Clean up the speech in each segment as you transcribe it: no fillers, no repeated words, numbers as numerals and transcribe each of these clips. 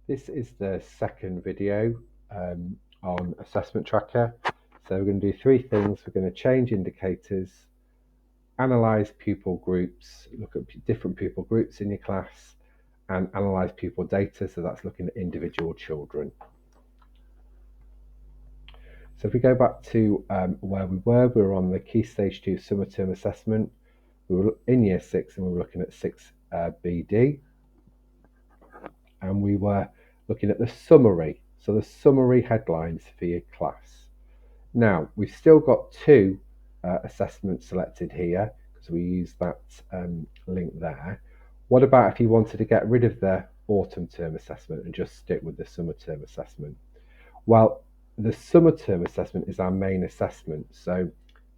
This is the second video on Assessment Tracker. So we're going to do three things. We're going to change indicators, analyse pupil groups, look at different pupil groups in your class, and analyse pupil data. So that's looking at individual children. So if we go back to where we were on the Key Stage 2 Summer Term Assessment. We were in Year 6 and we were looking at 6BD. And we were looking at the summary. So the summary headlines for your class. Now, we've still got two assessments selected here because we use that link there. What about if you wanted to get rid of the autumn term assessment and just stick with the summer term assessment? Well, the summer term assessment is our main assessment. So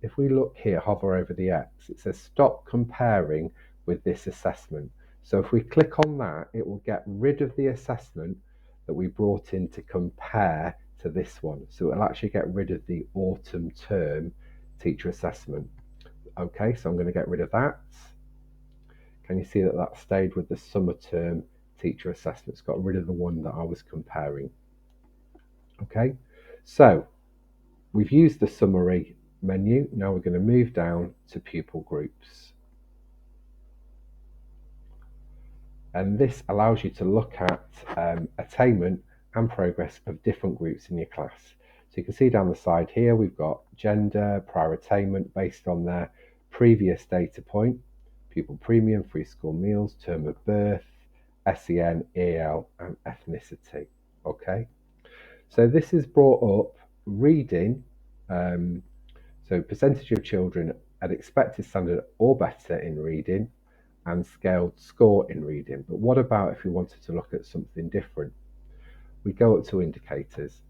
if we look here, hover over the X, it says stop comparing with this assessment. So if we click on that, it will get rid of the assessment that we brought in to compare to this one. So it'll actually get rid of the autumn term teacher assessment. Okay, so I'm going to get rid of that. Can you see that that stayed with the summer term teacher assessment? It's got rid of the one that I was comparing. Okay, so we've used the summary menu. Now we're going to move down to pupil groups. And this allows you to look at attainment and progress of different groups in your class. So you can see down the side here, we've got gender, prior attainment based on their previous data point, pupil premium, free school meals, term of birth, SEN, EL, and ethnicity. Okay, so this has brought up reading, so percentage of children at expected standard or better in reading, and scaled score in reading. But what about if we wanted to look at something different? We go up to indicators.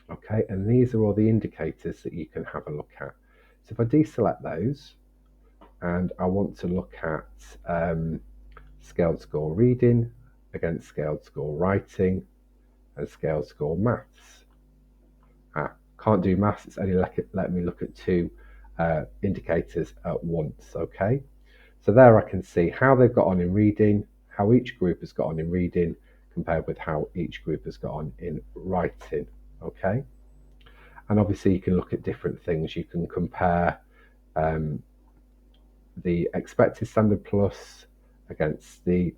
Okay, and these are all the indicators that you can have a look at. So if I deselect those and I want to look at scaled score reading against scaled score writing and scaled score maths. Can't do maths, it's only let me look at two indicators at once. Okay, so there I can see how they've got on in reading, how each group has got on in reading compared with how each group has got on in writing. Okay, and obviously you can look at different things. You can compare the expected standard plus against the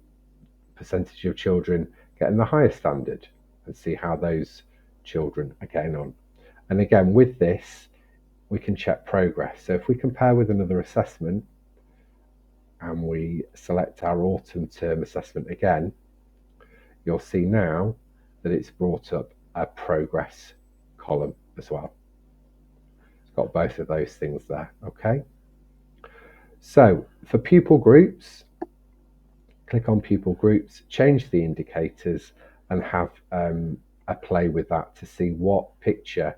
percentage of children getting the higher standard and see how those children are getting on. And again, with this, we can check progress. So if we compare with another assessment and we select our autumn term assessment again, you'll see now that it's brought up a progress column as well. It's got both of those things there. Okay, so for pupil groups, click on pupil groups, change the indicators and have a play with that to see what picture,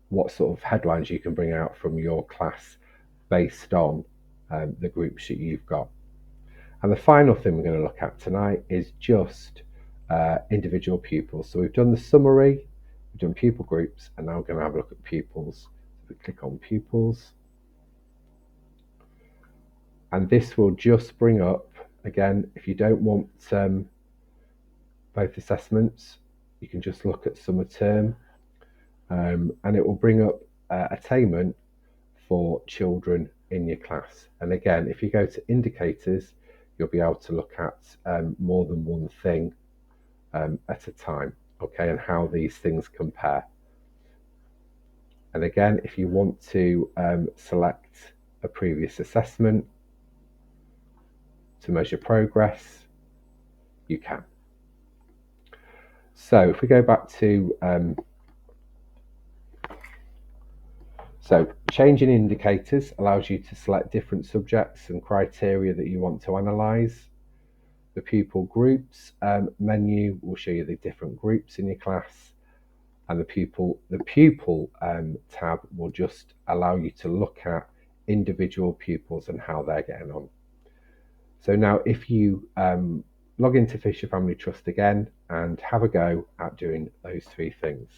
what sort of headlines you can bring out from your class based on the groups that you've got. And the final thing we're going to look at tonight is just individual pupils. So we've done the summary, we've done pupil groups, and now we're going to have a look at pupils. So we click on pupils. And this will just bring up, again, if you don't want both assessments, you can just look at summer term, and it will bring up attainment for children in your class. And again, if you go to indicators, you'll be able to look at more than one thing at a time, okay, and how these things compare. And again, if you want to select a previous assessment to measure progress, you can. So if we go back to so changing indicators allows you to select different subjects and criteria that you want to analyse. The pupil groups menu will show you the different groups in your class, and the pupil tab will just allow you to look at individual pupils and how they're getting on. So now if you log into Fisher Family Trust again and have a go at doing those three things.